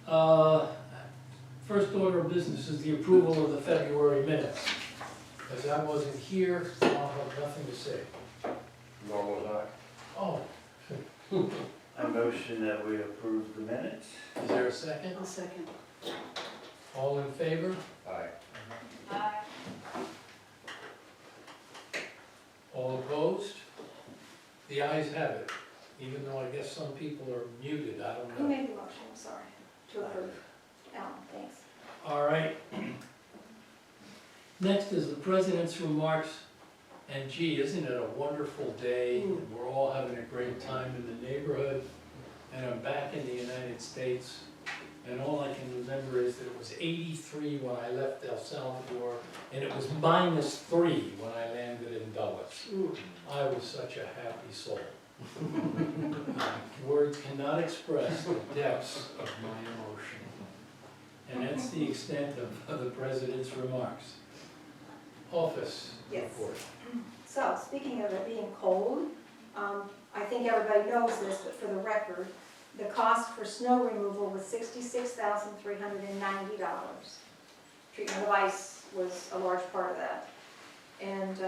First order of business is the approval of the February minutes. As I wasn't here, I'll have nothing to say. Normal as Oh, I motion that we approve the minutes. is there a second? I'll second. All in favor? Aye. All opposed? The ayes have it, even though I guess some people are muted, I don't Who know. made the motion, I'm sorry, to approve? Alan, thanks. All right. Next is the president's remarks, and gee, isn't it a wonderful day? And we're all having a great time in the neighborhood, and I'm back in the United States. And all I can remember is that it was 83 when I left El Salvador, and it was -3 when I landed in Dulles. I was such a happy soul. Words cannot express the depths of my emotion. And that's the extent of the president's remarks. Office Yes. report. So, speaking of it being cold, I think everybody knows this, but for the record, the cost for snow removal was $66,390. Treatment of ice was a large part of that. And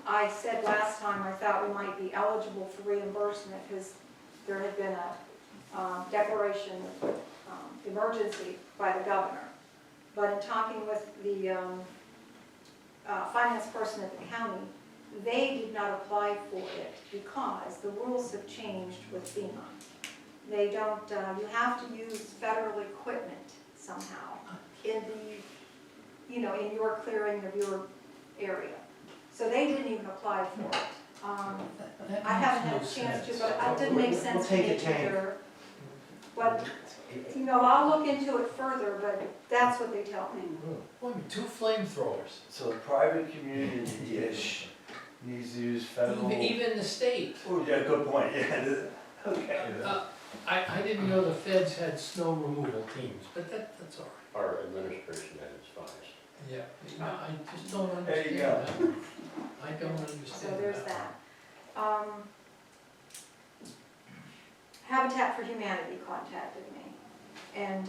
I said last time I thought we might be eligible for reimbursement because there had been a declaration of emergency by the governor. But in talking with the finance person at the county, they did not apply for it because the rules have changed with FEMA. They don't, you have to use federal equipment somehow in the, in your clearing of your area. So they didn't even apply for it. That I haven't had a makes no chance to, sense. but it didn't make sense to take me a tank. either. But, I'll look into it further, but that's what they tell me. Well, 2 flamethrowers. So a private community-ish needs to use federal. Even the state. Oh, yeah, good point, yeah. Okay. I didn't know the feds had snow removal teams, but that's all right. Our administration at its finest. Yeah, I just don't There understand you that. go. I don't So understand there's that. that. Habitat for Humanity contacted me, and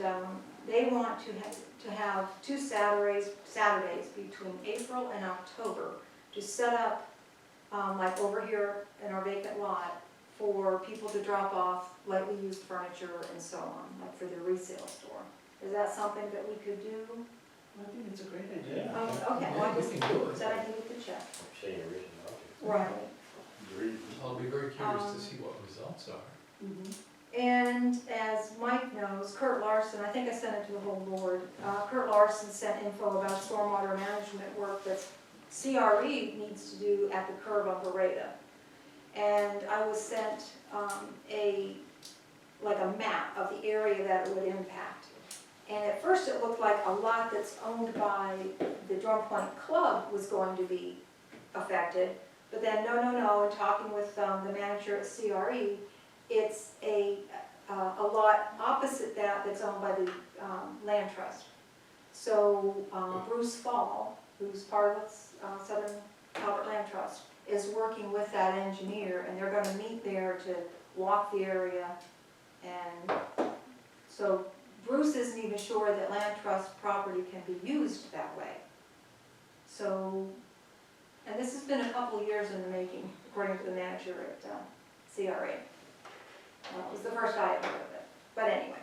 they want to have 2 Saturdays between April and October to set up, like over here in our vacant lot, for people to drop off lightly used furniture and so on, like for their resale store. Is that something that we could do? I think it's a great idea. Okay, well, I Yeah, we just can do it. said I needed to check. Seeing a reason not to. Right. I'll be very curious to see what results are. And as Mike knows, Kurt Larson, I think I sent it to the whole board, Kurt Larson sent info about stormwater management work that CRE needs to do at the curb on Beretta. And I was sent a map of the area that it would impact. And at first it looked like a lot that's owned by the Drum Point Club was going to be affected. But then, no, in talking with the manager at CRE, it's a lot opposite that's owned by the land trust. So Bruce Fall, who's part of Southern Albert Land Trust, is working with that engineer, and they're going to meet there to walk the area. And so Bruce isn't even sure that land trust property can be used that way. So, and this has been a couple of years in the making, according to the manager at CRA. It was the first I had heard of it. But anyway,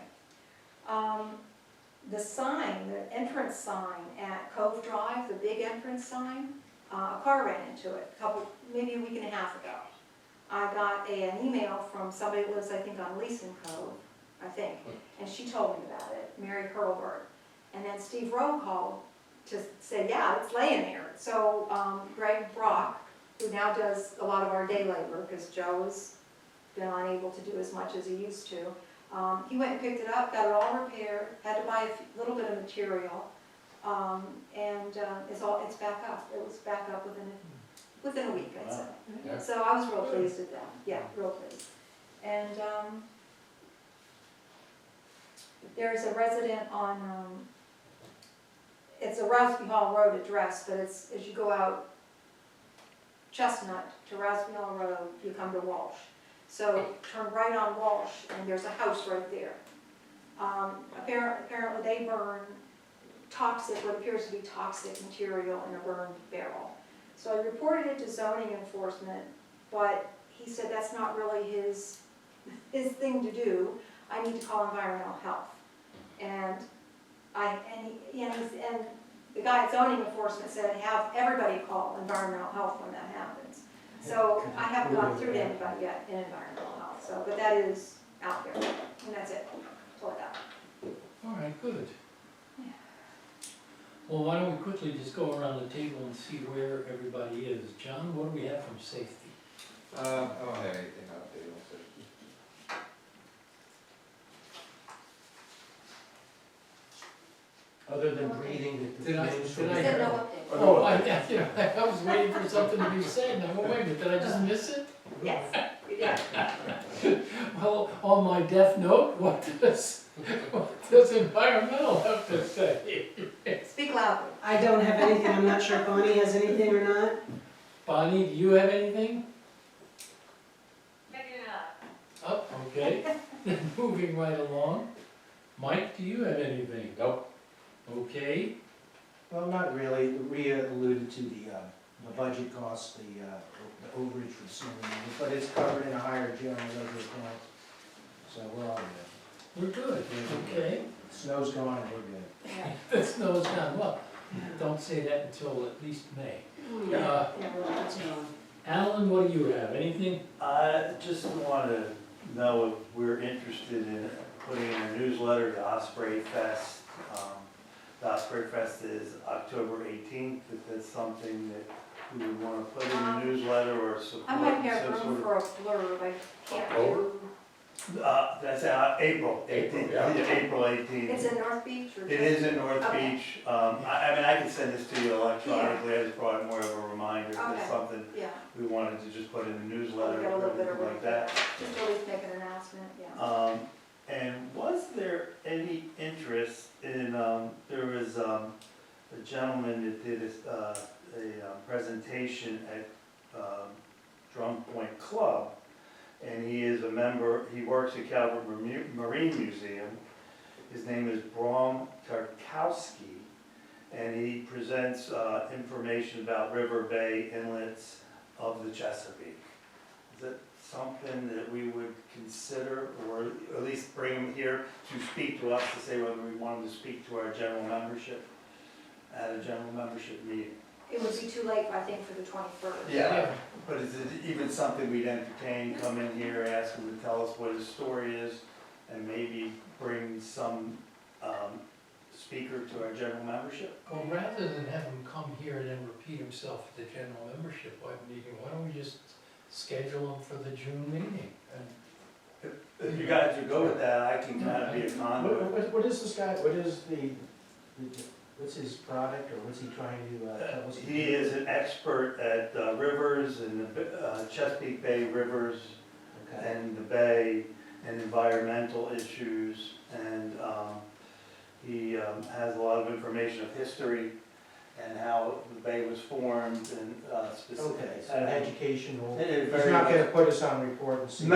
the sign, the entrance sign at Cove Drive, the big entrance sign, a car ran into it maybe a week and a half ago. I got an email from somebody who lives, I think, on Leeson Cove, and she told me about it, Mary Hurlbert. And then Steve Rowe called to say, yeah, it's laying there. So Greg Brock, who now does a lot of our day labor, because Joe has been unable to do as much as he used to, he went and picked it up, got it all repaired, had to buy a little bit of material, and it's back up. It was back up within a week, I'd say. Yeah. So I was real pleased with that. Yeah, real pleased. And there's a resident on, it's a Rousby Hall Road address, but it's as you go out Chestnut to Rousby Hall Road, you come to Walsh. So turn right on Walsh, and there's a house right there. Apparently they burn toxic, what appears to be toxic material in a burned barrel. So I reported it to zoning enforcement, but he said that's not really his thing to do. I need to call environmental health. And the guy at zoning enforcement said, have everybody call environmental health when that happens. So I haven't gone through to anybody yet in environmental health, so, but that is out there, and that's it, that's all I got. All right, good. Yeah. Well, why don't we quickly just go around the table and see where everybody is. John, what do we have from safety? I don't have anything to update on safety. Other than breathing the Did I- news did from I- Said no the- update. Oh, I was waiting for something to be said, now, wait a minute, did I just miss it? Yes, yeah. Well, on my death note, what does environmental have to say? Speak loudly. I don't have anything, I'm not sure if Bonnie has anything or not. Bonnie, do you have anything? Picking it up. Oh, okay, then moving right along. Mike, do you have anything? Nope. Okay, Well, not really. Rhea alluded to the budget costs, the overage for the snow removal, but it's covered in a higher general ledger account. So we're all good. we're good, okay. Snow's gone and we're good. Yeah. The snow's gone, well, don't say that until at least May. Uh, Yeah, well, that's gone. Alan, what do you have, anything? I just want to know if we're interested in putting in a newsletter to Osprey Fest. The Osprey Fest is October 18th, if that's something that we would want to put in the newsletter or support. I might have some room sort for a blurb, I can't October? do. That's April 18th. yeah. April 18th. It's in North Beach or? It is in North Okay. Beach. I mean, I can send this to you electronically, I just brought more of a reminder, if Okay. it's something Yeah, we wanted to just put in the newsletter Get a or little bit of anything like that. just at least make an announcement, yeah. And was there any interest in, there was a gentleman that did a presentation at Drum Point Club, and he is a member, he works at Calvert Marine Museum. His name is Bram Tarkowski, and he presents information about river bay inlets of the Chesapeake. Is that something that we would consider, or at least bring him here to speak to us, to say whether we want him to speak to our general membership at a general membership meeting? It would be too late, I think, for the 21st. Yeah, but is it even something we'd entertain, come in here, ask him to tell us what his story is, and maybe bring some speaker to our general membership? Well, rather than have him come here and then repeat himself at the general membership meeting, why don't we just schedule him for the June meeting? And If you guys would go with that, I can kind of be a conduit. What is this guy, what is what's his product, or what's he trying to tell us? He is an expert at rivers and the Chesapeake Bay rivers Okay. and the bay and environmental issues, and he has a lot of information of history and how the bay was formed and specific. Okay, so educational, It is he's very not much- gonna put us on report and see. No,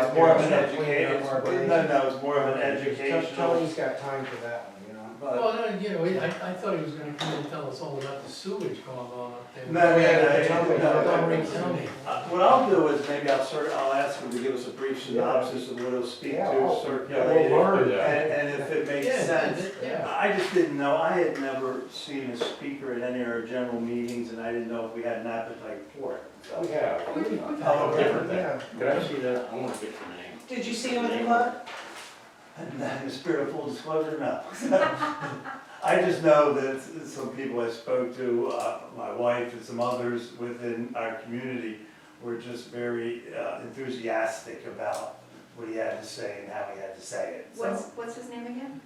it's more of an Start cleaning education, up our bay. no, it's more of an Okay, just Tell educational. he's got time for that one, you know? But, Well, no, you know, I thought he was gonna come and tell us all about the sewage going on up there. Don't tell me. what I'll do is maybe I'll ask him to give us a brief synopsis of what he'll speak Yeah, to, we'll circulate it, learn. and if it makes Yeah, sense. yeah. I just didn't know, I had never seen a speaker at any of our general meetings, and I didn't know if we had an appetite for it. So- We have. Oh, Different thing. Yeah. Could I see that? I want to get your name. Did you see him in the club? And in the spirit of full disclosure, no. I just know that some people I spoke to, my wife and some others within our community, were just very enthusiastic about what he had to say and how he had to say it. So, What's his name again?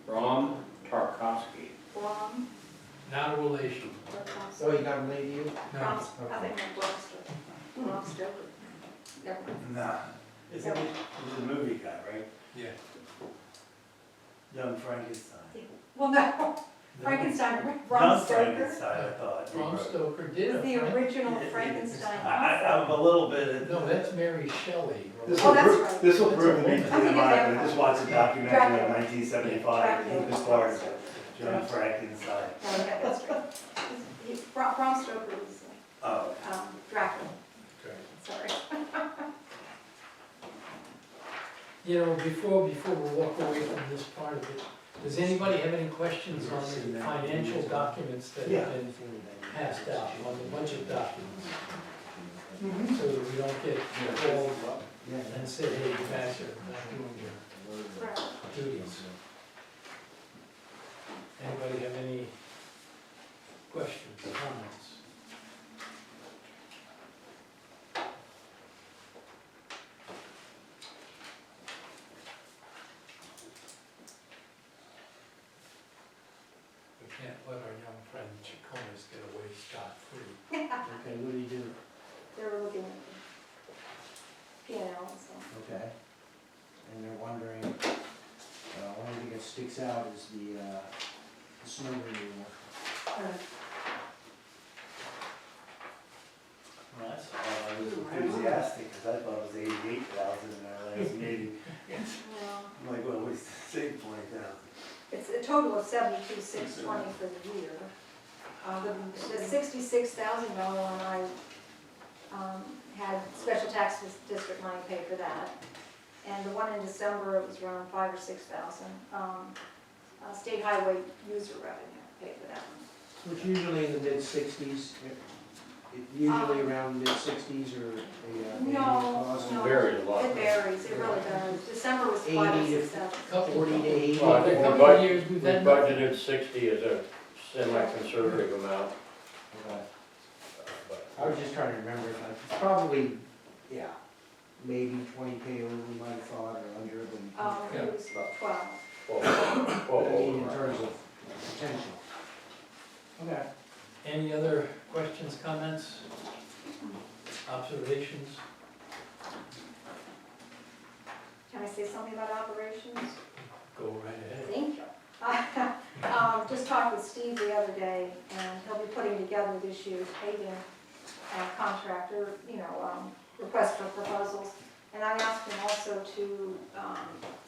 Bram Tarkowski. Brom? Not a relation. So he got laid you? No. I think Bromster. Bromster. Never mind. no, he's a movie guy, right? Yeah. Young Frankenstein. Well, no, Frankenstein, Bram Not Stoker. Frankenstein, I thought. you Bram wrote. Stoker did Was a the Frank- original Frankenstein I'm author. a little bit. No, that's Mary Shelley. This Oh, will that's prove, right. this will That's prove a me woman. to the mind, I just watched a documentary Dracula. in 1975, Dracula. as far as John Frankenstein. Okay, that's right. Bram Stoker was Oh, Dracula, Okay. sorry. You know, before we walk away from this part of it, does anybody have any questions on the financial documents that have been passed out, on the budget documents? So that we don't get called and say, hey, you guys are not doing your Right. duties. Anybody have any questions, comments? We can't let our young friend Chicomas get away scot-free. Okay, what do you do? They were looking at the P&L and stuff. Okay. And they're wondering, one thing that sticks out is the snow removal. well, that's all, I was enthusiastic, because I thought it was 88,000 in our last meeting. Well, I'm like, well, we saved 20,000. it's a total of 72,620 for the year. The $66,000 one, I had special tax district money pay for that. And the one in December, it was around 5,000 or 6,000. State highway user revenue paid for that one. Which usually in the mid-60s, usually around mid-60s or a annual No, cost. no. Varies a lot. It varies, it really does. December was 5 or 80 to 6,000. 40 to 80. Well, I think we Couple of years we've we had budgeted 60 as a semi-conservative amount. Okay. But I was just trying to remember, it's probably, yeah, maybe 20K over we might have thought, or under, but, It was 12. well, but I mean, in well, terms of potential. Okay. Any other questions, comments, observations? Can I say something about operations? Go right ahead. Thank you. Just talked with Steve the other day, and he'll be putting together this year's paving contractor, request for proposals. And I asked him also to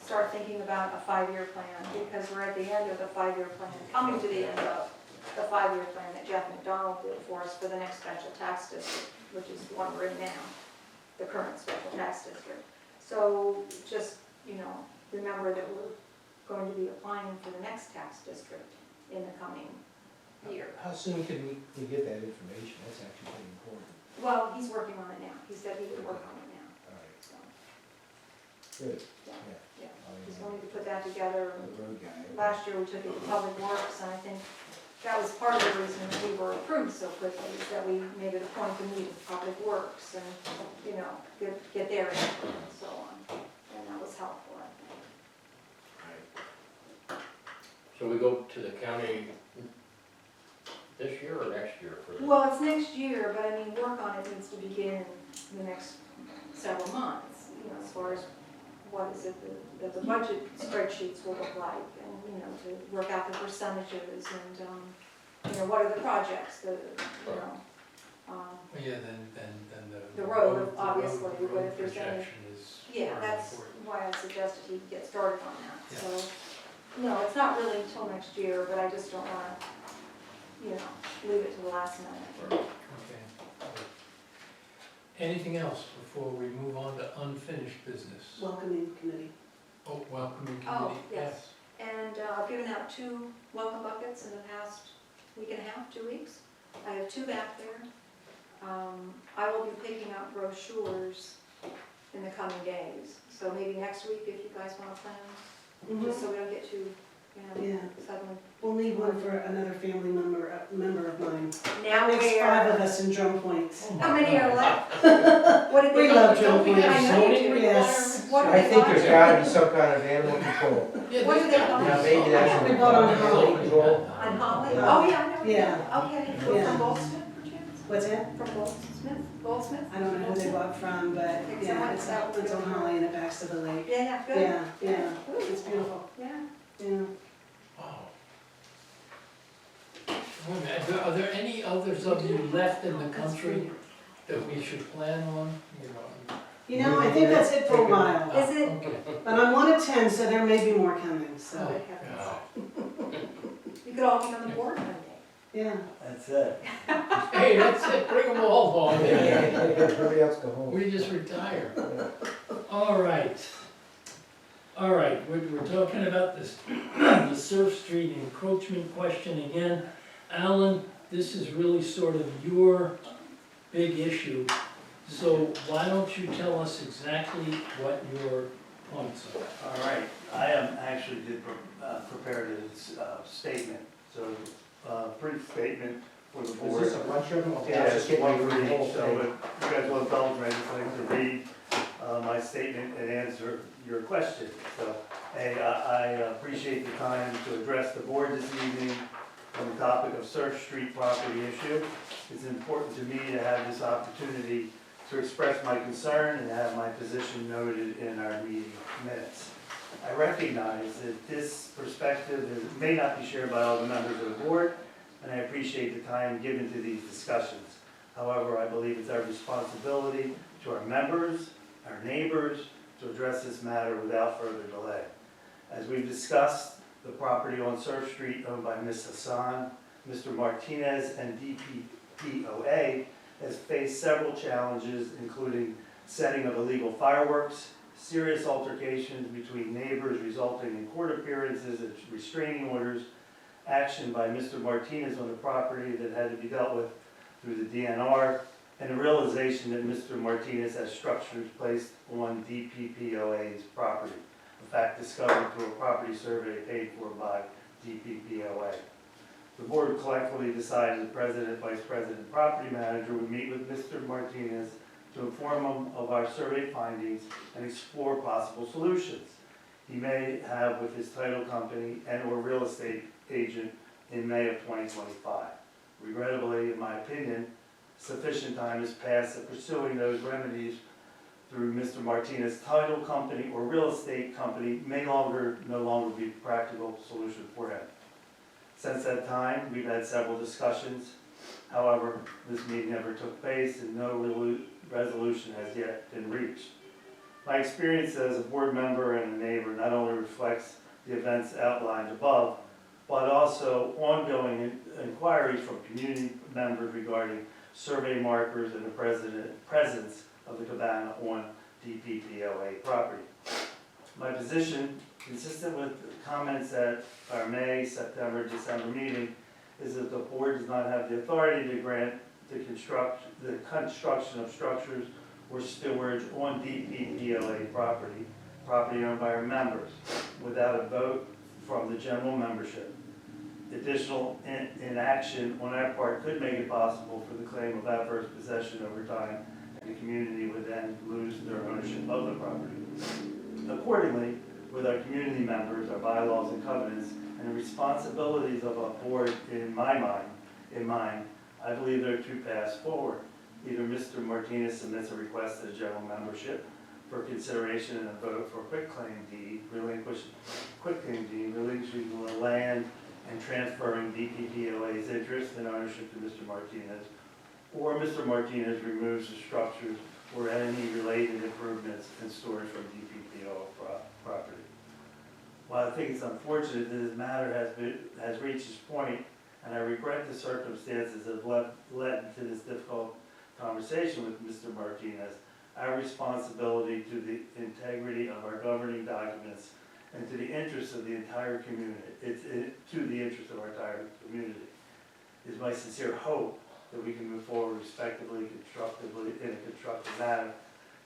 start thinking about a 5-year plan, because we're at the end of the 5-year plan, coming to the end of the 5-year plan that Jeff McDonald did for us for the next special tax district, which is the one we're in now, the current special tax district. So just, remember that we're going to be applying for the next tax district in the coming year. How soon can we get that information? That's actually pretty important. Well, he's working on it now. He said he would work on it now, All right, so, good. yeah, Yeah. he's going to put that together. The road guy. Last year, we took it to Public Works, and I think that was part of the reason that we were approved so quickly, is that we made it a point to meet with Public Works and, get their input and so on. And that was helpful, I think. so we go to the county this year or next year for the? Well, it's next year, but I mean, work on it needs to begin in the next several months, as far as what is it that the budget spreadsheets will look like, and, to work out the percentages, and, what are the projects, Yeah, then The road, obviously, but if there's any- projection is yeah, very that's important. why I suggested he get started on that, Yeah. so. No, it's not really until next year, but I just don't wanna, leave it to the last minute. Okay. Anything else before we move on to unfinished business? Welcoming committee. Oh, welcoming Oh, committee, yes. And I've given out 2 welcome buckets in the past week and a half, 2 weeks. I have 2 back there. I will be picking up brochures in the coming days, so maybe next week if you guys want to plan, just so we don't get too, Yeah, suddenly. we'll need one for another family member of mine. Now There's 5 of where? us in Drum Points. How many are left? What did We they? love Drum Don't we have Points. I know you zoning do. Yes. What do I they think buy? there's gotta be some kind of animal control. Yeah, What do they buy? Now, maybe that's. We bought on Holly. Control. On Holly? Yeah. Oh, yeah, I know. Yeah. Okay, Yeah. from Goldsmith, perchance? What's that? From Goldsmith? I don't know who they bought from, but It's yeah, on- it's on Holly and it backs to the lake. Yeah, good. Yeah, it's beautiful, Yeah. yeah. Wow. there any others of you left in the country that we should plan on? You know, I think that's it for a while. Is it? Okay. But I'm one of 10, so there may be more coming, Oh, so, God. You could all be on the board one day. yeah. That's it. Hey, that's it, bring them all on. Everybody else go home. We just retire. All right. All right, we're talking about this, the Surf Street encroachment question again. Alan, this is really sort of your big issue. So why don't you tell us exactly what your points are? All right, I actually did prepare a statement, so brief statement for the Is board. this a bunch of them? Okay, Yeah, I'll just it's get one my for whole each, so thing. if you guys will indulge me, I'd just like to read my statement and answer your question. So, hey, I appreciate the time to address the board this evening on the topic of Surf Street property issue. It's important to me to have this opportunity to express my concern and have my position noted in our meeting minutes. I recognize that this perspective may not be shared by all the members of the board, and I appreciate the time given to these discussions. However, I believe it's our responsibility to our members, our neighbors, to address this matter without further delay. As we've discussed, the property on Surf Street owned by Ms. Hassan, Mr. Martinez, and DPPOA has faced several challenges, including setting of illegal fireworks, serious altercations between neighbors resulting in court appearances and restraining orders, action by Mr. Martinez on the property that had to be dealt with through the DNR, and the realization that Mr. Martinez has structures placed on DPPOA's property, a fact discovered through a property survey paid for by DPPOA. The board collectively decided the president, vice president, and property manager would meet with Mr. Martinez to inform him of our survey findings and explore possible solutions he may have with his title company and/or real estate agent in May of 2025. Regrettably, in my opinion, sufficient time has passed that pursuing those remedies through Mr. Martinez's title company or real estate company may no longer be a practical solution for him. Since that time, we've had several discussions. However, this meeting never took place and no resolution has yet been reached. My experience as a board member and a neighbor not only reflects the events outlined above, but also ongoing inquiries from community members regarding survey markers and the presence of the cabana on DPPOA property. My position, consistent with comments at our May, September, December meeting, is that the board does not have the authority to grant the construction of structures or storage on DPPOA property owned by our members, without a vote from the general membership. Additional inaction on our part could make it possible for the claim of adverse possession over time, and the community would then lose their ownership of the property. Accordingly, with our community members, our bylaws and covenants, and the responsibilities of a board in mind, I believe there are two paths forward. Either Mr. Martinez submits a request to the general membership for consideration and a vote for quitclaim deed, relinquishing the land and transferring DPPOA's interest and ownership to Mr. Martinez, or Mr. Martinez removes the structures or any related improvements and storage from DPPOA property. While I think it's unfortunate that this matter has reached this point, and I regret the circumstances that have led to this difficult conversation with Mr. Martinez, our responsibility to the integrity of our governing documents and to the interests of the entire community, it's my sincere hope that we can move forward respectively, constructively, in a constructive manner,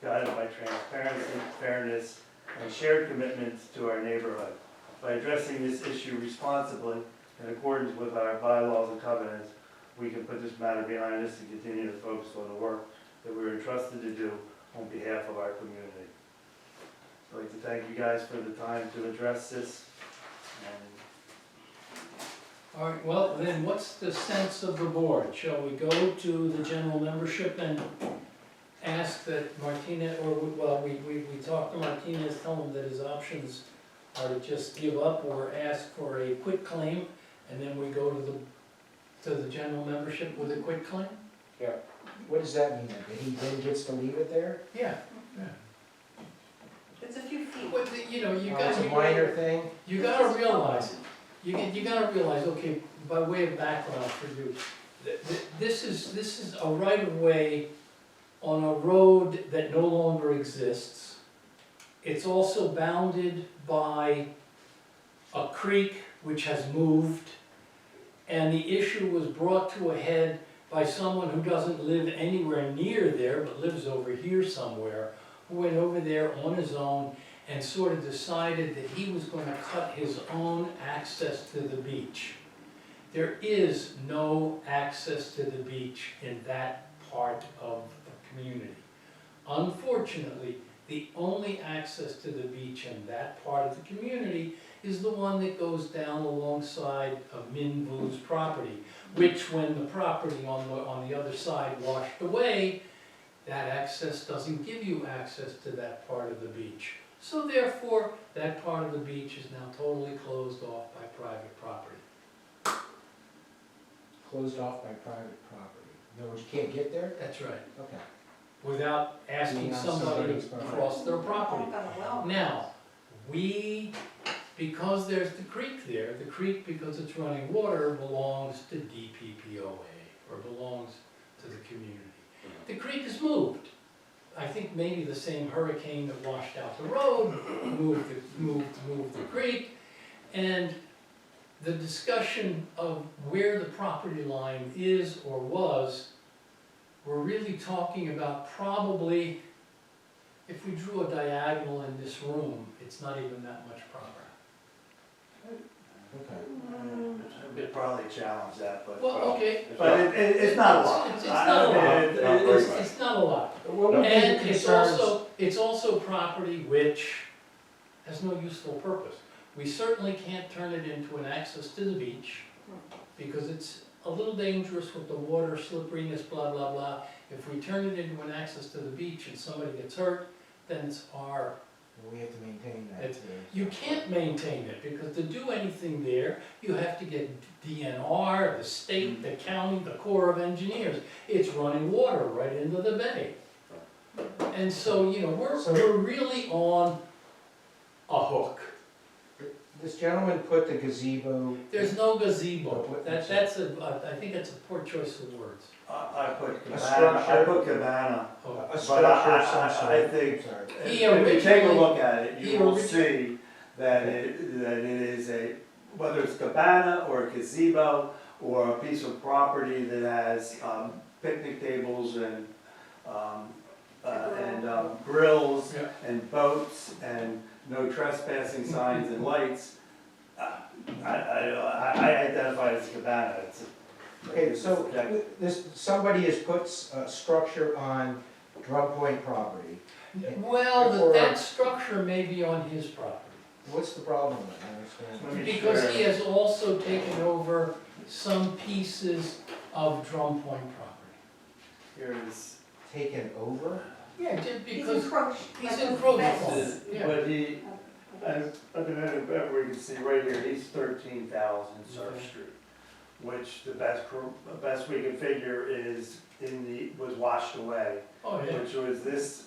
guided by transparency, fairness, and shared commitments to our neighborhood. By addressing this issue responsibly, in accordance with our bylaws and covenants, we can put this matter behind us and continue to focus on the work that we were entrusted to do on behalf of our community. I'd like to thank you guys for the time to address this. All right, well, then what's the sense of the board? Shall we go to the general membership and ask that Martinez, or, well, we talked to Martinez, tell him that his options are to just give up or ask for a quitclaim, and then we go to to the general membership with a quitclaim? What does that mean? That he then gets to leave it there? Yeah. It's a few feet. But, you know, you Oh, it's a gotta, minor thing? you gotta realize, you gotta realize, okay, by way of background for you, this is a right of way on a road that no longer exists. It's also bounded by a creek which has moved, and the issue was brought to a head by someone who doesn't live anywhere near there, but lives over here somewhere, who went over there on his own and sort of decided that he was gonna cut his own access to the beach. There is no access to the beach in that part of the community. Unfortunately, the only access to the beach in that part of the community is the one that goes down alongside of Min Vu's property, which when the property on the other side washed away, that access doesn't give you access to that part of the beach. So therefore, that part of the beach is now totally closed off by private property. Closed off by private property. In other words, you can't get there? That's right. Okay. Without asking Being on somebody somebody's to property. cross their property. Got a well. Now, because there's the creek there, the creek, because it's running water, belongs to DPPOA, or belongs to the community. The creek has moved. I think maybe the same hurricane that washed out the road moved the creek, and the discussion of where the property line is or was, we're really talking about probably, if we drew a diagonal in this room, it's not even that much property. Okay. Could probably challenge that, but. Well, okay. But it's not a lot. It's not a lot. Not very much. It's not a lot. What would be the And concerns? it's also property which has no useful purpose. We certainly can't turn it into an access to the beach, because it's a little dangerous with the water, slipperiness, blah, blah, blah. If we turn it into an access to the beach and somebody gets hurt, then it's our, We have to maintain that. It's- you can't maintain it, because to do anything there, you have to get DNR, the state, the county, the Corps of Engineers. It's running water right into the bay. And so, you know, we're really on a hook. This gentleman put the gazebo, There's no gazebo. What- I think that's a poor choice of words. I put cabana, structure. I put cabana, Oh, a but structure of some sort. I think, Sorry. He if you take a originally- look at it, he you will origi- see that it is whether it's cabana or a gazebo or a piece of property that has picnic tables and grills Yeah. and boats and no trespassing signs and lights. I identify it as cabana. Okay, so somebody has put a structure on Drum Point property. Well, Therefore- that structure may be on his property, What's the problem with it? I understand. Let me because share. he has also taken over some pieces of Drum Point property. Here it is. Taken over? Yeah, just He's because encroached. he's like a encroached fence. on it, yeah. But he, and everybody can see right here, he's 13,000 Surf Okay. Street, which the best we can figure is was washed away, Oh, yeah. which was this,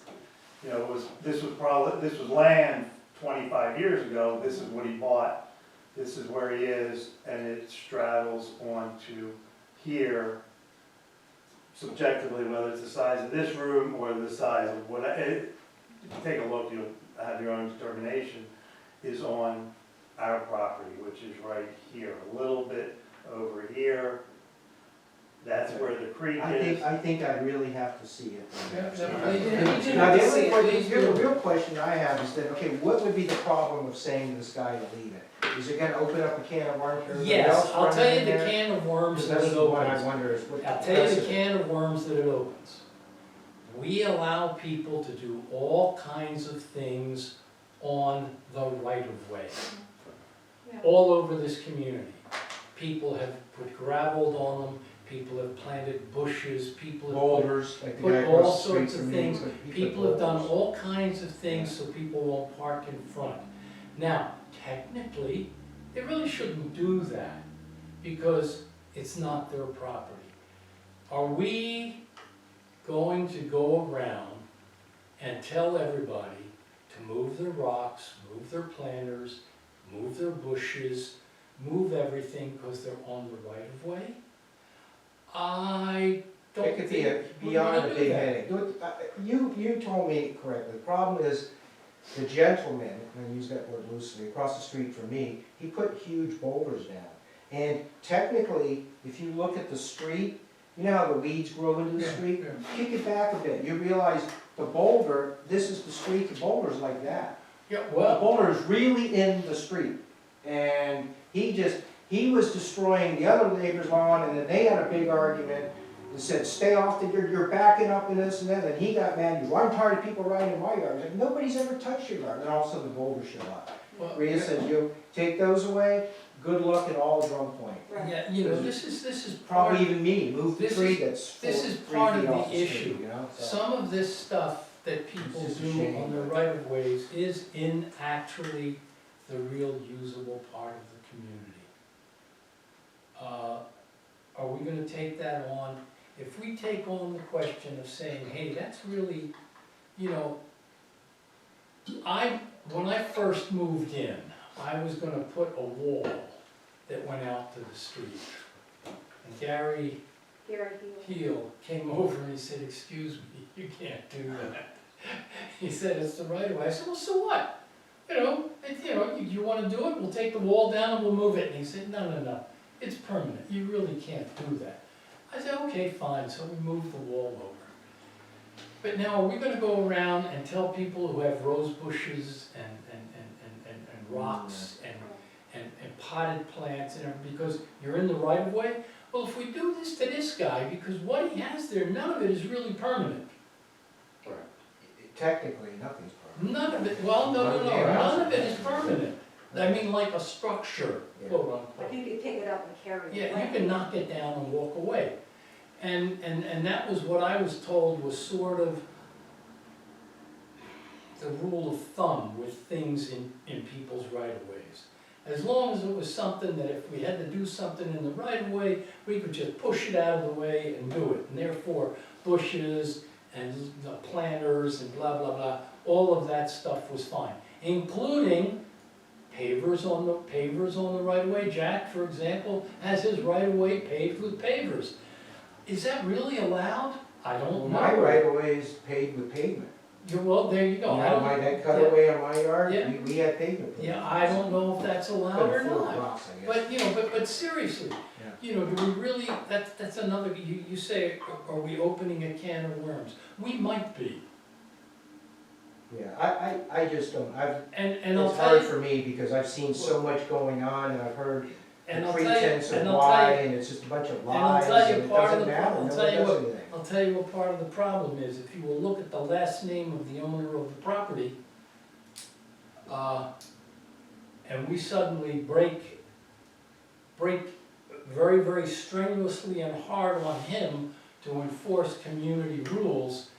you know, this was land 25 years ago, this is what he bought, this is where he is, and it straddles onto here, subjectively, whether it's the size of this room or the size of what, if you take a look, you'll have your own determination, is on our property, which is right here, a little bit over here. That's where the creek is. I think I really have to see it. Yeah, Yeah. yeah. Now, the Please only question, do. the real question I have is that, okay, what would be the problem of saying to this guy to leave it? Is it gonna open up a can of worms for everybody Yes, else I'll tell running you in the there? can of worms that That's it the one I opens. wonder is what. I'll tell you the can of worms that it opens. We allow people to do all kinds of things on the right of way, Yeah. all over this community. People have put gravel on them, people have planted bushes, people have put Boulders, like the put guy all across the street sorts of from me. things. but he put People have done boulders. all kinds of things so people won't park in front. Now, technically, they really shouldn't do that, because it's not their property. Are we going to go around and tell everybody to move their rocks, move their planters, move their bushes, move everything because they're on the right of way? I don't It could be think we're beyond gonna a do big that. headache. You told me correctly, the problem is the gentleman, and I use that word loosely, across the street from me, he put huge boulders down. And technically, if you look at the street, you know how the weeds grow into the Yeah, street? yeah. Kick it back a bit, you realize the boulder, this is the street, the boulder's like that. Yeah, The well, boulder is really in the street. And he was destroying the other neighbor's lawn, and then they had a big argument and said, stay off you're backing up and this and that, and he got mad, I'm tired of people riding in my yard. I said, nobody's ever touched your yard, and all of a sudden the boulders show up. well, Rhea said, you take those away, good luck at all drum point. Right. yeah, you know, this is Probably part, even me, move the This tree is- that's this is 3 part feet of off the the issue. street, you know? So, some of this stuff that people It's just a do shame, on their but- right of ways is in actually the real usable part of the community. Are we gonna take that on? If we take on the question of saying, hey, that's really, you know, when I first moved in, I was gonna put a wall that went out to the street. And Gary Gary Hill. Heel came over and he said, excuse me, you can't do that. He said, it's the right of way. I said, well, so what? You wanna do it, we'll take the wall down and we'll move it. And he said, no, it's permanent, you really can't do that. I said, okay, fine, so we moved the wall over. But now, are we gonna go around and tell people who have rose bushes and rocks and potted plants and everything, because you're in the right of way? Well, if we do this to this guy, because what he has there, none of it is really permanent. technically, nothing's permanent. None of it, well, no, none of it is permanent. I mean, like a structure, quote Like unquote. you could pick it up and carry it. Yeah, you can knock it down and walk away. And that was what I was told was sort of the rule of thumb with things in people's right of ways. As long as it was something that if we had to do something in the right of way, we could just push it out of the way and do it. And therefore, bushes and planters and blah, blah, blah, all of that stuff was fine, including pavers on the right of way. Jack, for example, has his right of way paved with pavers. Is that really allowed? I don't know. My right of way is paved with pavement. Well, there you You go. I know, don't, that cutaway on my yard, Yeah. we had pavement. yeah, I don't know if that's allowed or Couldn't afford not. rocks, I guess. But seriously, do we really, that's another, you say, are we opening a can of worms? We might be. Yeah, I just don't, And I'll it's tell hard you, for me because I've seen so much going on and I've heard and the I'll tell you, pretense of and I'll why, tell you, and it's just a bunch of I'll lies, tell you and it part of doesn't the matter, problem. no I'll one tell you does what- anything. I'll tell you what part of the problem is. If you will look at the last name of the owner of the property, and we suddenly break very, very strenuously and hard on him to enforce community rules,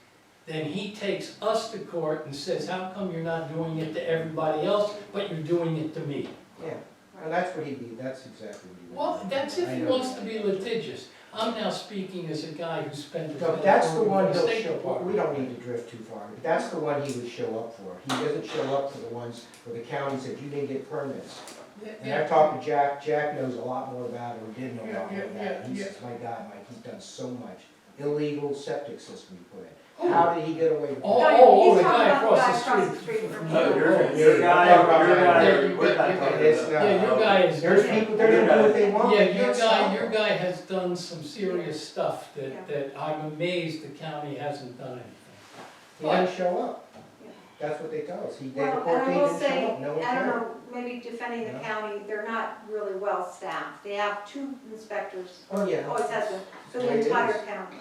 then he takes us to court and says, how come you're not doing it to everybody else, but you're doing it to me? Yeah, well, that's exactly what he would. Well, do. that's if I he know wants that. to be litigious. I'm now speaking as a guy who spent his No, life that's the working one for the he'll State show up, Department. we don't need to drift too far, but that's the one he would show up for. He doesn't show up for the ones where the county said, you didn't get permits. And I talked to Jack, Jack knows a lot more about it, or did know a lot more about it. He's my guy, Mike, he's done so much. Illegal septic system he put in. How did he get away with Oh, that? oh, He's the talking guy about across the across street. from No, you. your guy, Yeah, we're not talking It's about. not. Yeah, your guy is. There's people, they're gonna do what they want, Yeah, they can't stop your them. guy has done some serious stuff Yeah. that I'm amazed the county hasn't done anything. He didn't show up. Yeah. That's what they tell us. The Well, court and I date will didn't show say, up, no one I don't cared. know, maybe defending the No. county, they're not really well staffed. They have 2 inspectors, Oh, yeah. always has been, for That's the the way it entire is. county.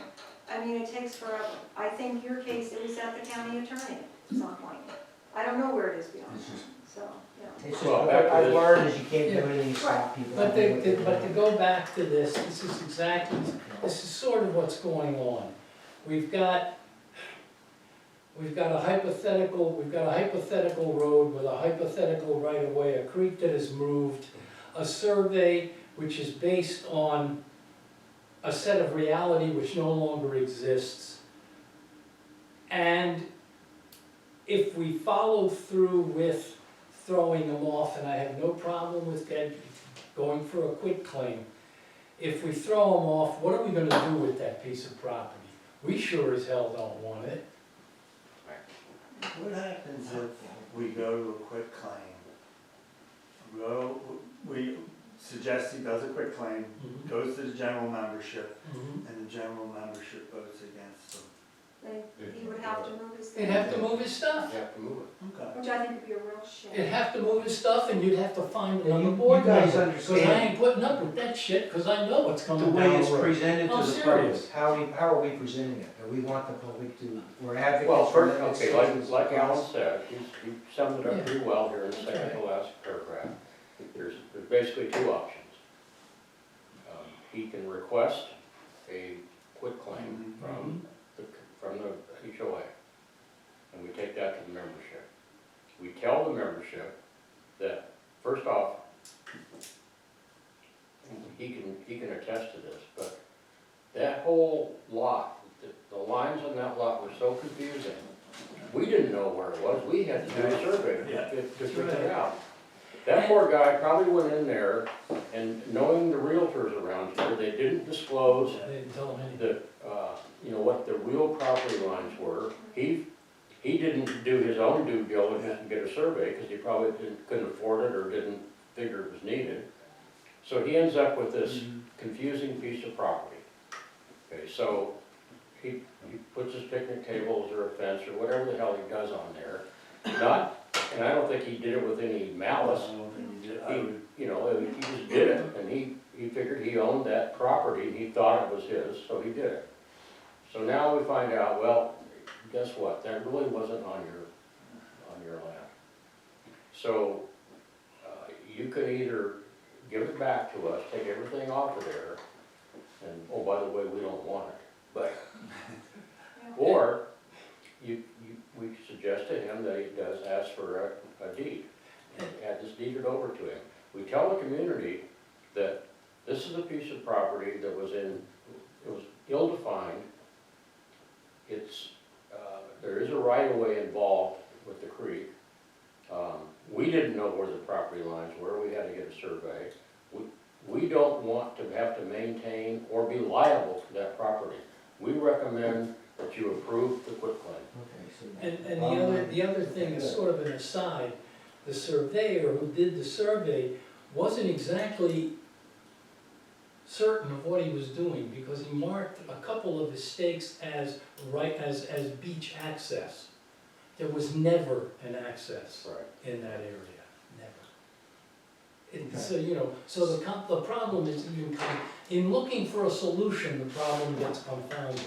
I mean, it takes forever. I think your case, it was at the county attorney at some point. I don't know where it is beyond that, so, yeah. It's just, Well, what back to I've this- learned is you can't do Yeah. anything to stop people. But from doing what they to want. go back to this is exactly, this is sort of what's going on. We've got a hypothetical road with a hypothetical right of way, a creek that is moved, a survey which is based on a set of reality which no longer exists. And if we follow through with throwing them off, and I have no problem with going for a quitclaim, if we throw them off, what are we gonna do with that piece of property? We sure as hell don't want it. What happens if we go to a quick claim? We suggest he does a quick claim, Mhm. goes to the general membership, Mhm. and the general membership votes against him. He would have to move his They'd thing, have to move his stuff. You have to move it. Okay. which I think would be a real shame. It'd have to move his stuff and you'd have to find And another you board guys member. Cause I understand ain't putting up with that shit, cause I know what's the coming way down it's the road. presented I'm to the public, serious. how are we presenting it? Do we want the public to, we're advocates Well, for first, it. okay, like Alan said, he summed it up pretty well here in the That's second to right. last paragraph. There's basically two options. He can request a quitclaim from the HOA, and we take that to the membership. We tell the membership that, first off, he can attest to this, but that whole lot, the lines on that lot were so confusing. We didn't know where it was, we had to do a survey Yeah. to figure it out. That poor guy probably went in there, and knowing the realtors around here, they didn't disclose They didn't tell him anything. what the real property lines were. He didn't do his own due diligence and get a survey, because he probably couldn't afford it or didn't figure it was needed. So he ends up with this confusing piece of property. Okay, so he puts his picnic tables or a fence or whatever the hell he does on there. And I don't think he did it with any malice. I don't think he did. I would- He just did it, and he figured he owned that property, and he thought it was his, so he did it. So now we find out, well, guess what, that really wasn't on your land. So, you could either give it back to us, take everything off of there, and, oh, by the way, we don't want it, but, or, we suggest to him that he does ask for a deed, and have this deeded over to him. We tell the community that this is a piece of property that was ill-defined. There is a right-of-way involved with the creek. We didn't know where the property lines were, we had to get a survey. We don't want to have to maintain or be liable for that property. We recommend that you approve the quitclaim. Okay, so. And the other thing is sort of an aside, the surveyor who did the survey wasn't exactly certain of what he was doing, because he marked a couple of his stakes as beach access. There was never an access Right. in that area, never. So the problem is in looking for a solution, the problem gets confounded.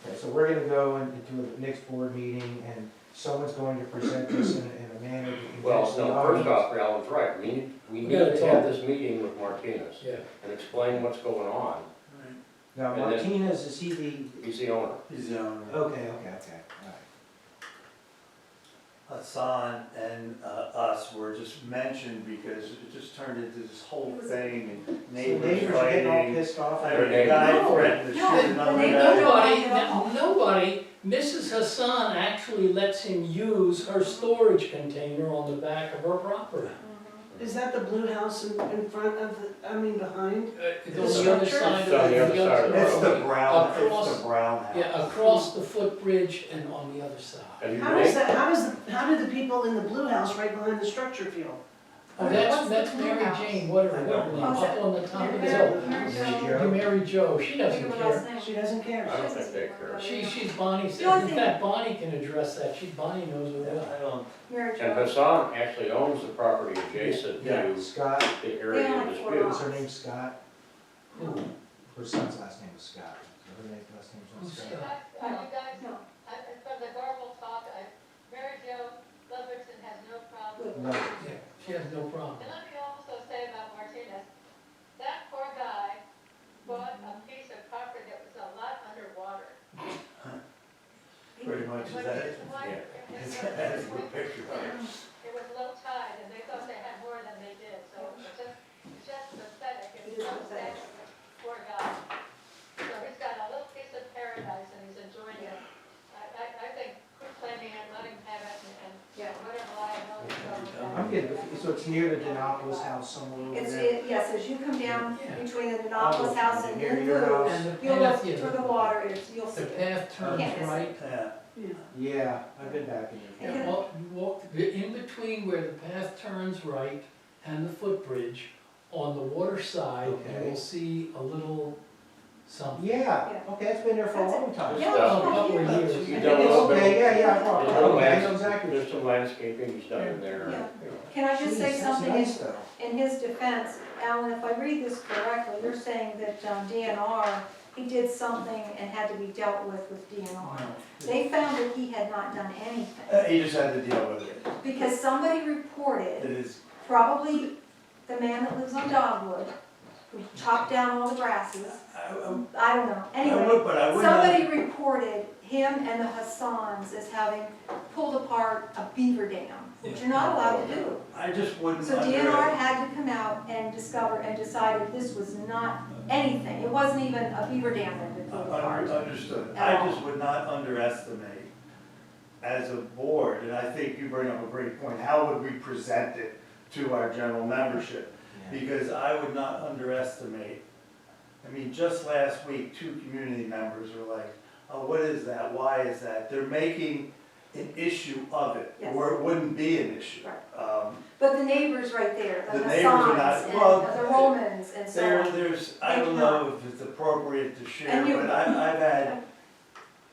Okay, so we're gonna go into the next board meeting, and someone's going to present this in a manner to convince Well, the no, audience. first off, Alan's right, we We need gotta to have talk. this meeting with Martinez Yeah. and explain what's going on. Now, and then- Martinez, is he the, He's the owner. He's the owner. okay, all right. Hassan and us were just mentioned because it just turned into this whole thing and So neighbors neighbors are getting all fighting. pissed off. I at heard it. a guy No, threatened to no, shoot another they guy. Nobody, Mrs. Hassan actually lets him use her storage container on the back of her property. Is that the blue house in front of On behind? the other structure? side It's on the other side of the It's the road. brown, Across- it's the brown house. Yeah, across the footbridge and on the other side. And How do the people in the blue house right behind the structure feel? Oh, What's that's the blue Mary house? Jane, whatever, I her don't name, know. up on the top of the Mary hill. Jo. You Mary Jo, she Think doesn't of her last care. name. She doesn't care. I don't think they care. She's Bonnie, The only in thing- fact, Bonnie can address that, Bonnie knows her well. I don't, Mary And Jo. Hassan actually owns the property adjacent Yeah. to Scott, the area of Yeah, dispute. what's her name, Scott? Who? Her son's last name was Scott. So her last name's not Who's Scott. Scott? You guys, No. from the garble talk, Mary Jo Ludwigson has no problem. No, Yeah, she has no problem. And let me also say about Martinez, that poor guy bought a piece of property that was a lot underwater. pretty much is that. That is the picture. It was low tide, and they thought they had more than they did, so it's just pathetic. It is so pathetic. sad. Poor guy. So it's near the Denopolis house somewhere over It's, there? yes, as you come down Yeah. between the Denopolis house and Near the your food, house. And the you'll look path, yeah, through the water, you'll see the it. path turns Can't miss it. right. Yeah. Yeah. Yeah, I've been back in there. Yeah. Well, you walk, in between where the path turns right and the footbridge, on the water side, you Okay. will see a little something. Yeah, Yeah. okay, it's been there for a long time. Yeah, A it's from couple of here. years. He's done a little bit. Okay, yeah, I There's okay, I know some exactly. there's some landscaping he's done in there. Yeah. you know. Can I just say Jeez, something that's nice though. in his defense? Alan, if I read this correctly, you're saying that DNR, he did something and had to be dealt with DNR. They found that he had not done anything, He just had to deal with it. because somebody It reported, is, probably the man that lives on Dogwood, who chopped down all the grasses, I don't know, I anyway. would, but I wouldn't. Somebody reported him and the Hassans as having pulled apart a beaver dam, which you're not allowed to do. I just wouldn't So under. DNR had to come out and discover and decided this was not anything. It wasn't even a beaver dam that had been pulled apart. Understood. At I all. just would not underestimate as a board, and I think you bring up a great point, how would we present it to our general membership? Because I would not underestimate, I mean, just last week, 2 community members were like, oh, what is that? Why is that? They're making an issue of it, Yes. where it wouldn't be an issue. Right. But the neighbors right there, the The neighbors are Hassans not- well, and the Romans and so on, There's, I don't know if it's appropriate to share, And you- but I've had,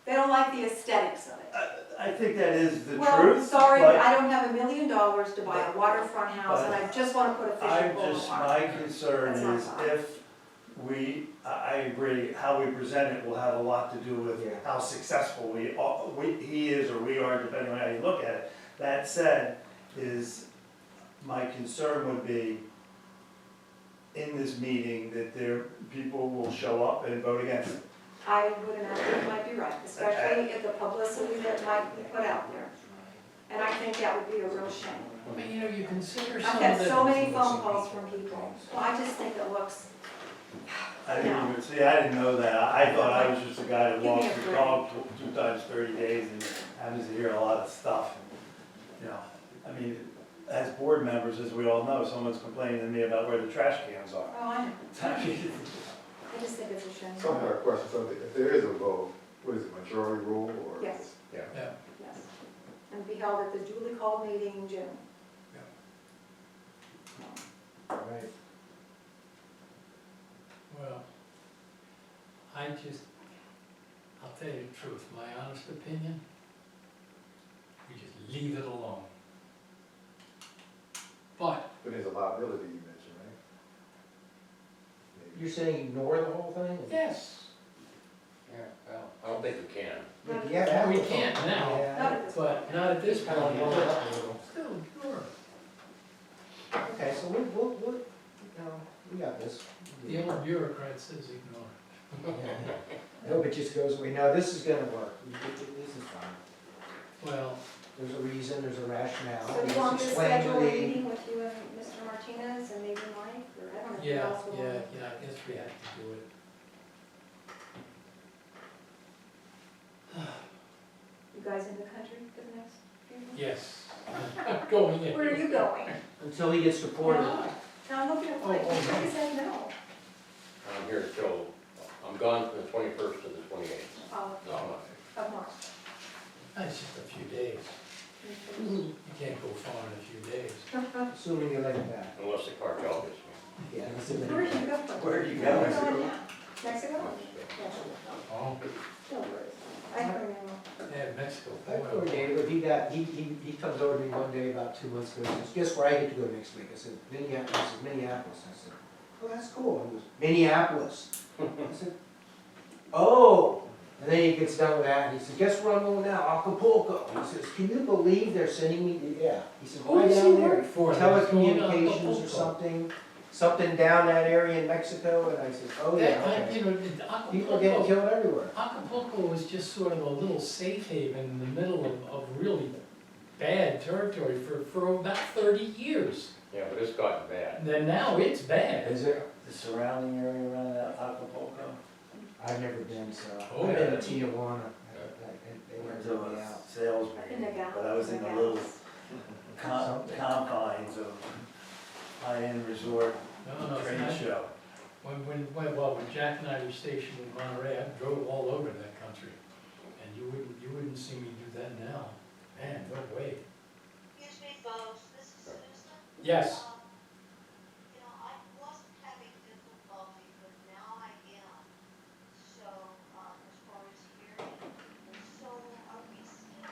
they don't like the aesthetics of it. I think that is the Well, truth. sorry, but but I don't have $1 million to buy a waterfront house and I just wanna put a fishing I'm pole in just, the park. my concern That's not is fine. if I agree, how we present it will have a lot to do with Yeah. how successful he is or we are, depending on how you look at it. That said, my concern would be in this meeting that people will show up and vote against it. I would imagine you might be right, especially if the publicity that might be put out there. And I think that would be a real shame. I mean, you consider I've some had of so the, many phone calls from people. Well, I just think it looks, I didn't even, see, I didn't know that. I thought I was just a guy that Give me walks a the break. dog 2 times 30 days and happens to hear a lot of stuff. I mean, as board members, as we all know, someone's complaining to me about where the trash cans are. oh, I know. I mean, I just think it's a shame. So I have a question, so if there is a vote, what is it, majority rule or? Yes. Yeah. yeah, Yes. And be held at the duly called meeting in June. Right. well, I'll tell you the truth, my honest opinion, we just leave it alone. But, But there's a liability you mentioned, right? Maybe. You're saying ignore the whole thing? yes, Yeah, well, I don't think we can. Yeah, we can't now, Yeah. Not at this point. but not at this Kind of point, blow it but up a little. still, sure. Okay, so we got this. The old bureaucrat says ignore. Yeah. I hope it just goes away. No, this is gonna work. This is fine. Well, There's a reason, there's a rationale. So do you It's want me to explained schedule a the- meeting with you and Mr. Martinez and maybe Mike, or I don't know who yeah, else will. I guess we have to do it. You guys in the country for the next few months? Yes, going in. Where are you going? Until he gets deported. No, I'm looking at Mike, he said no. I'm here till, I'm gone from the 21st to the 28th. Oh, this month. of March. That's just a few days. You can't go far in a few days. Assuming you let him back. Unless the cartel gets me. Yeah, assuming. Where did you go? Where are you Where going? are you going now? Mexico? Oh, No worries. I don't remember. yeah, Mexico. I coordinated with, he comes over to me one day about 2 months ago, he says, guess where I get to go next week? I said, Minneapolis. I said, oh, that's cool. He goes, Minneapolis. I said, oh. And then he gets done with that, and he said, guess where I'm going now? Acapulco. He says, can you believe they're sending me, yeah. He said, Who why does he down there? work for? That's going to Telecommunications Acapulco. or something down that area in Mexico, and I said, oh, yeah, okay. You know, People are getting Acapulco, killed everywhere. Acapulco was just sort of a little safe haven in the middle of really bad territory for about 30 years. Yeah, but it's gotten bad. And then now it's bad. Is it? The surrounding area around that Acapulco? I've never been, so, Oh, I've been to yeah. Tijuana. They Went never to took me a out. sales I've been to meeting, Gallup. but I was in a little Something. confines of high-end resort No, it's trade not. show. When Jack and I were stationed in Monterey, I drove all over that country. And you wouldn't see me do that now. Man, no way. Excuse me, folks, this is Susan. Yes, You know, I wasn't having difficulty, but now I am. So, as far as hearing, so are we still,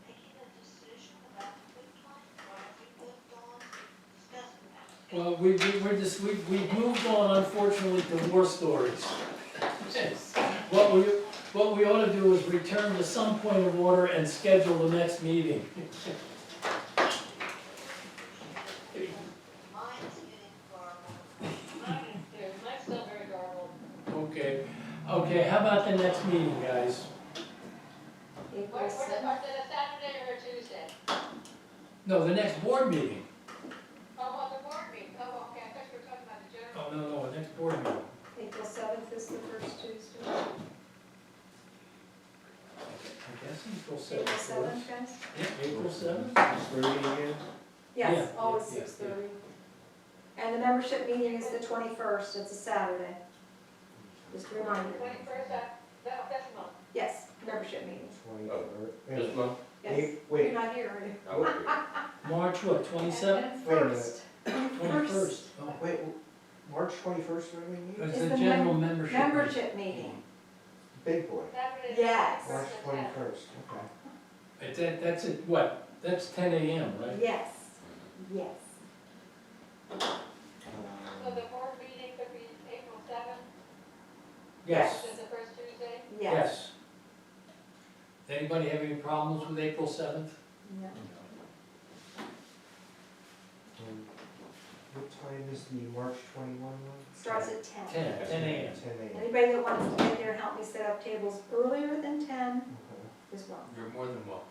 making a decision about quit time? Or have we moved on to discussing that? well, we've moved on, unfortunately, to war stories. What we ought to do is return to some point of order and schedule the next meeting. Mine's getting garbled. Mine is too, mine's still very garbled. Okay, how about the next meeting, guys? April What, is it 7th. a Saturday or a Tuesday? No, the next board meeting. Oh, the board meeting, oh, okay, I thought you were talking about the general. Oh, no, the next board meeting. April 7th is the first Tuesday. I guess April April 7th. 7th, guys? Yeah, April 7th. 6:30 again? Yes, Yeah, always yeah, 6:30. And the membership meeting is the 21st, it's a Saturday. Just a reminder. 21st, that's month. Yes, membership meeting. 23rd. This month, Yes. You're Wait, not here, are you? I would be. March what, 27th? Wait a minute. 21st. Oh, wait, March 21st, what do we mean? it's It's the the general membership. meeting. Membership meeting. Big boy, Saturday. Yes. March 21st at 10. 21st, okay. That's at what? That's 10 a.m., right? Yes, yes. So the board meeting could be April 7th, Yes, which is the first Tuesday? Yes. yes. Anybody have any problems with April 7th? No. What time is the March 21 one? Starts at 10. 10 a.m. 10 a.m. Anybody that wants to get there and help me set up tables earlier than 10 Okay. is welcome, You're more than welcome.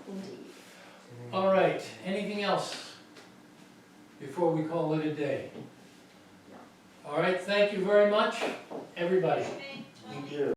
indeed. 10 a.m. All right, anything else before we call it a day? All right, thank you very much, everybody. Excuse me, You do.